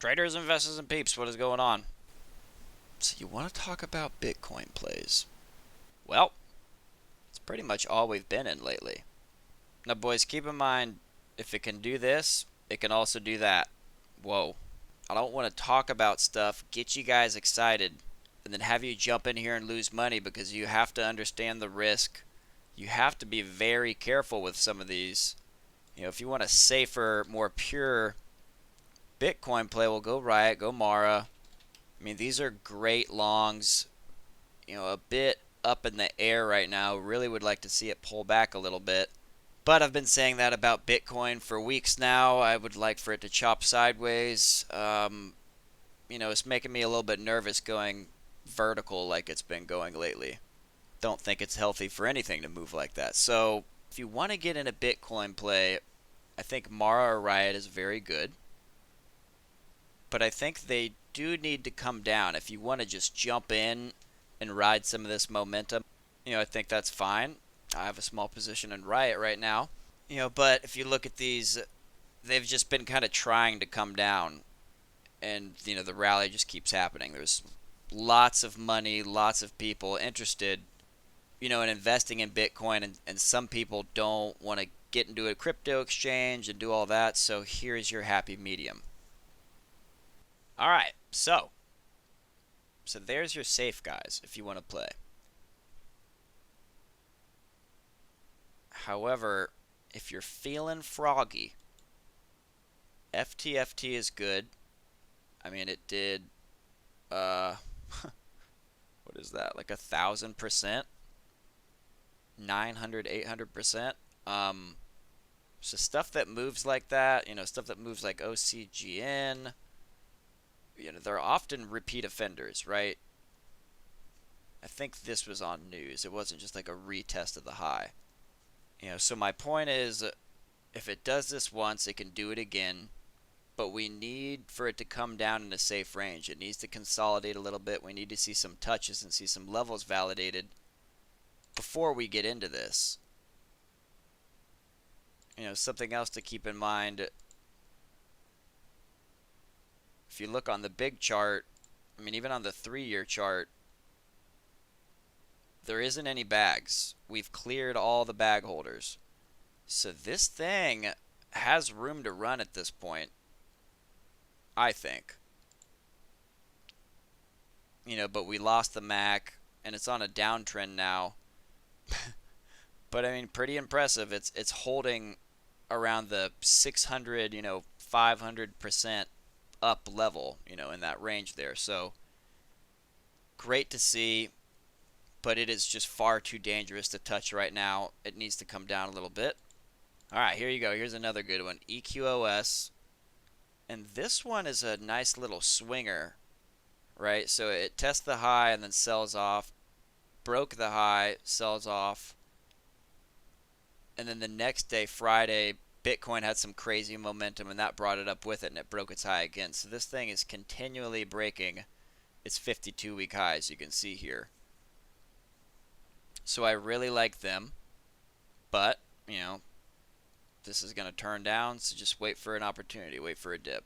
Traders, investors, and peeps, what is going on? So you want to talk about Bitcoin plays? Well, it's pretty much all we've been in lately. Now, boys, keep in mind, if it can do this, it can also do that. Whoa. I don't want to talk about stuff, get you guys excited, and then have you jump in here and lose money because you have to understand the risk. You have to be very careful with some of these. If you want a safer, more pure Bitcoin play, well, go Riot, go Mara. I mean, these are great longs. A bit up in the air right now. Really would like to see it pull back a little bit. But I've been saying that about Bitcoin for weeks now. I would like for it to chop sideways. It's making me a little bit nervous going vertical like it's been going lately. Don't think it's healthy for anything to move like that. So if you want to get in a Bitcoin play, I think Mara or Riot is very good. But I think they do need to come down. If you want to just jump in and ride some of this momentum, I think that's fine. I have a small position in Riot right now. But if you look at these, they've just been kind of trying to come down. And, the rally just keeps happening. There's lots of money, lots of people interested, in investing in Bitcoin. And some people don't want to get into a crypto exchange and do all that. So here's your happy medium. All right, so there's your safe, guys, if you want to play. However, if you're feeling froggy, FTFT is good. I mean, it did, what is that, like 1,000%? 900, 800%? So stuff that moves like that, stuff that moves like OCGN, they're often repeat offenders, right? I think this was on news. It wasn't just like a retest of the high. So my point is, if it does this once, it can do it again. But we need for it to come down in a safe range. It needs to consolidate a little bit. We need to see some touches and see some levels validated before we get into this. Something else to keep in mind. If you look on the big chart, I mean, even on the 3-year chart, there isn't any bags. We've cleared all the bag holders. So this thing has room to run at this point, I think. But we lost the MAC, and it's on a downtrend now. But, I mean, pretty impressive. It's holding around the 600, 500% up level, in that range there. So great to see, but it is just far too dangerous to touch right now. It needs to come down a little bit. All right, here you go. Here's another good one, EQOS. And this one is a nice little swinger, right? So it tests the high and then sells off, broke the high, sells off. And then the next day, Friday, Bitcoin had some crazy momentum, and that brought it up with it, and it broke its high again. So this thing is continually breaking its 52-week high, as you can see here. So I really like them, but, this is going to turn down, so just wait for an opportunity, wait for a dip.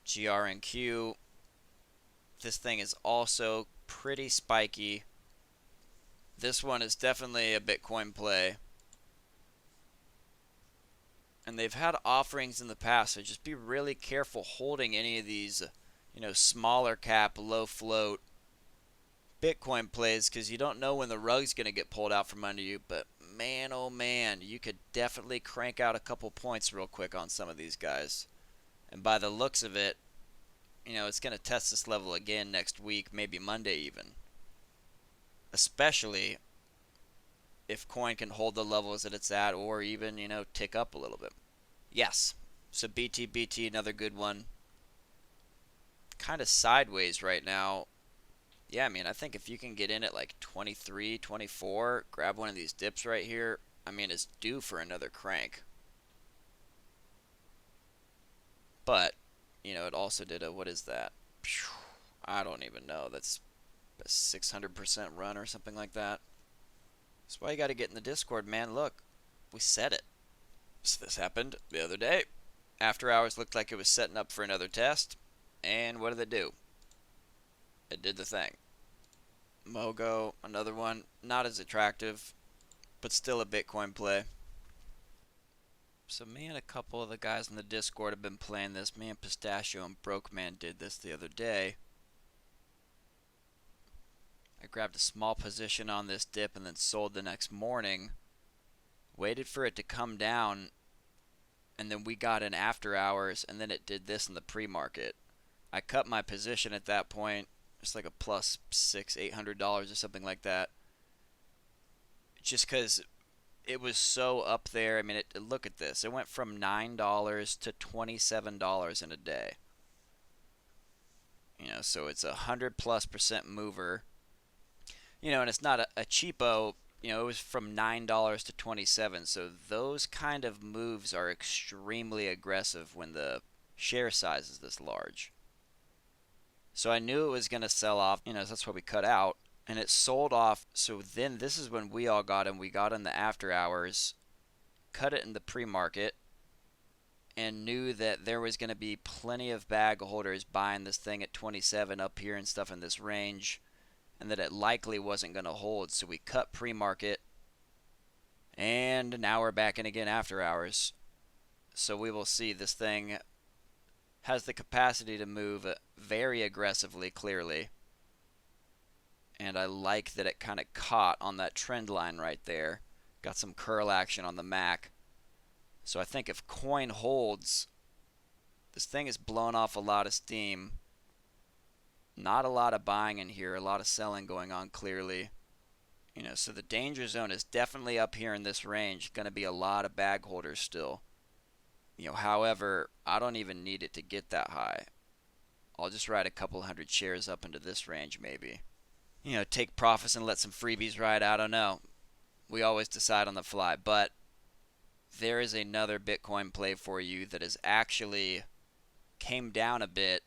GRNQ, this thing is also pretty spiky. This one is definitely a Bitcoin play. And they've had offerings in the past, so just be really careful holding any of these, smaller cap, low float Bitcoin plays, because you don't know when the rug's going to get pulled out from under you. But man, oh man, you could definitely crank out a couple points real quick on some of these guys. And by the looks of it, it's going to test this level again next week, maybe Monday even. Especially if coin can hold the levels that it's at, or even, tick up a little bit. Yes, so BTBT, another good one. Kind of sideways right now. Yeah, I mean, I think if you can get in at like 23, 24, grab one of these dips right here, I mean, it's due for another crank. But, it also did a, what is that? I don't even know. That's a 600% run or something like that. That's why you got to get in the Discord, man. Look, we said it. So this happened the other day. After hours looked like it was setting up for another test. And what did it do? It did the thing. Mogo, another one. Not as attractive, but still a Bitcoin play. So me and a couple of the guys in the Discord have been playing this. Me and Pistachio and Broke Man did this the other day. I grabbed a small position on this dip and then sold the next morning. Waited for it to come down, and then we got in after hours, and then it did this in the pre-market. I cut my position at that point. It's like a plus $600-800 or something like that. Just because it was so up there. I mean, look at this. It went from $9 to $27 in a day. You know, so it's 100+% mover. You know, and it's not a cheapo. You know, it was from $9 to $27. So those kind of moves are extremely aggressive when the share size is this large. So I knew it was going to sell off. You know, so that's what we cut out. And it sold off. So then this is when we all got in. We got in the after hours, cut it in the pre-market, and knew that there was going to be plenty of bag holders buying this thing at 27 up here and stuff in this range, and that it likely wasn't going to hold. So we cut pre-market, and now we're back in again after hours. So we will see. This thing has the capacity to move very aggressively, clearly. And I like that it kind of caught on that trend line right there. Got some curl action on the MAC. So I think if coin holds, this thing has blown off a lot of steam. Not a lot of buying in here, a lot of selling going on clearly. You know, so the danger zone is definitely up here in this range. Going to be a lot of bag holders still. You know, however, I don't even need it to get that high. I'll just ride a couple hundred shares up into this range maybe. You know, take profits and let some freebies ride. I don't know. We always decide on the fly. But there is another Bitcoin play for you that has actually came down a bit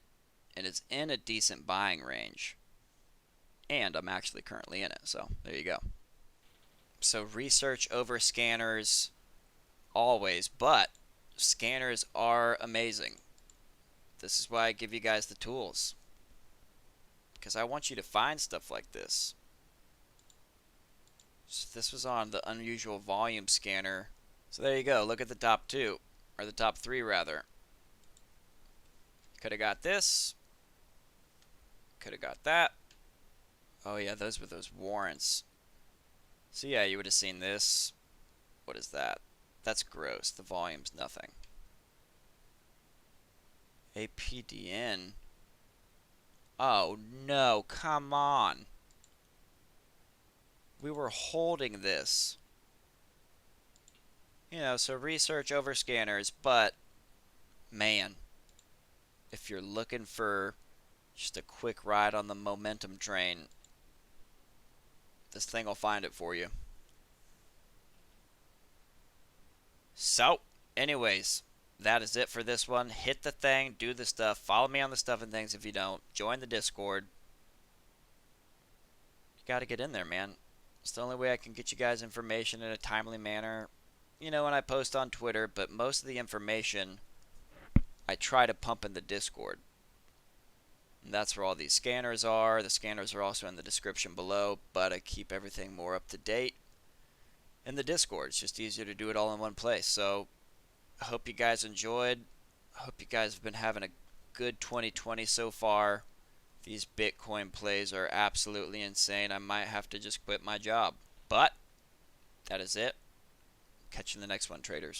and is in a decent buying range. And I'm actually currently in it. So there you go. So research over scanners always. But scanners are amazing. This is why I give you guys the tools. Because I want you to find stuff like this. So this was on the unusual volume scanner. So there you go. Look at the top two. Or the top three, rather. Could have got this. Could have got that. Oh yeah, those were those warrants. So yeah, you would have seen this. What is that? That's gross. The volume's nothing. APDN. Oh no, come on. We were holding this. You know, so research over scanners, but man, if you're looking for just a quick ride on the momentum train, this thing will find it for you. So, anyways, that is it for this one. Hit the thing, do the stuff. Follow me on the stuff and things if you don't. Join the Discord. You got to get in there, man. It's the only way I can get you guys information in a timely manner. You know, when I post on Twitter, but most of the information I try to pump in the Discord. And that's where all these scanners are. The scanners are also in the description below, but I keep everything more up to date in the Discord. It's just easier to do it all in one place. So I hope you guys enjoyed. I hope you guys have been having a good 2020 so far. These Bitcoin plays are absolutely insane. I might have to just quit my job. But that is it. Catch you in the next one, traders.